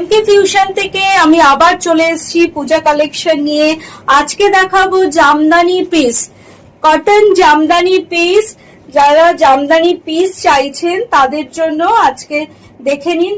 এমকে fusion থেকে আমি আবার চলে এসেছি পূজা কালেকশন নিয়ে। আজকে দেখাবো Jamdani piece, cotton Jamdani piece. যারা জামদানি পিস চাইছেন তাদের জন্য আজকে দেখে নিন।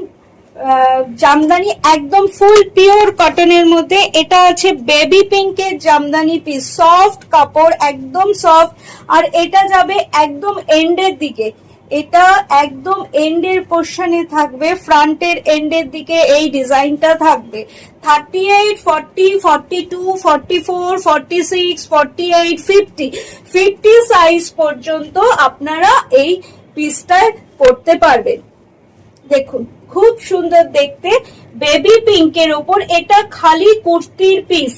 জামদানি একদম ফুল পিওর কটনের মধ্যে, এটা আছে বেবি পিঙ্কের জামদানি পিস, সফট কাপড়, একদম সফট। আর এটা যাবে একদম এন্ডের দিকে, এটা একদম এন্ডের পোর্শনে থাকবে, ফ্রন্টের এন্ডের দিকে এই ডিজাইনটা থাকবে। 38, 40, 42, 44, 46, 48, 50 সাইজ পর্যন্ত আপনারা এই পিসটায় পরতে পারবেন। দেখুন খুব সুন্দর দেখতে, বেবি পিঙ্কের ওপর। এটা খালি কুর্তির পিস,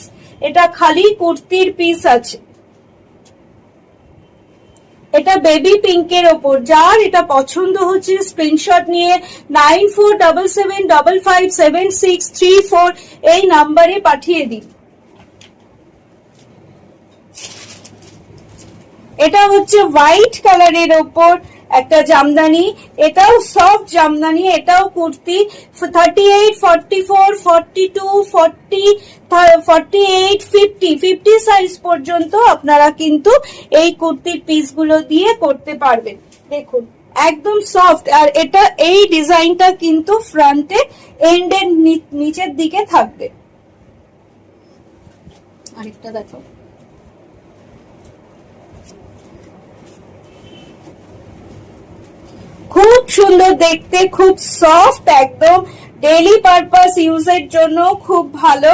এটা খালি কুর্তির পিস আছে। এটা বেবি পিঙ্কের ওপর। যার এটা পছন্দ হচ্ছে স্ক্রিনশট নিয়ে 9477557634 এই নাম্বারে পাঠিয়ে দিন। এটা হচ্ছে হোয়াইট কালারের ওপর একটা জামদানি, এটাও সফট জামদানি, এটাও কুর্তি। 38, 44, 42, 40, 48, 50 সাইজ পর্যন্ত আপনারা কিন্তু এই কুর্তির পিসগুলো দিয়ে করতে পারবেন। দেখুন একদম সফট। আর এটা এই ডিজাইনটা কিন্তু ফ্রন্টে এন্ডের নিচের দিকে থাকবে। আরেকটা দেখো, খুব সুন্দর দেখতে, খুব সফট, একদম ডেইলি পারপাস ইউজের জন্য খুব ভালো।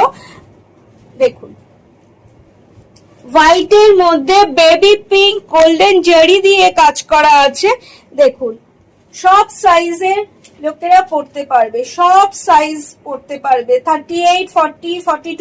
দেখুন হোয়াইটের মধ্যে বেবি পিঙ্ক গোল্ডেন জারি দিয়ে কাজ করা আছে। দেখুন সব সাইজের লোকেরা পড়তে পারবে, সব সাইজ পড়তে পারবে। 38, 40, 42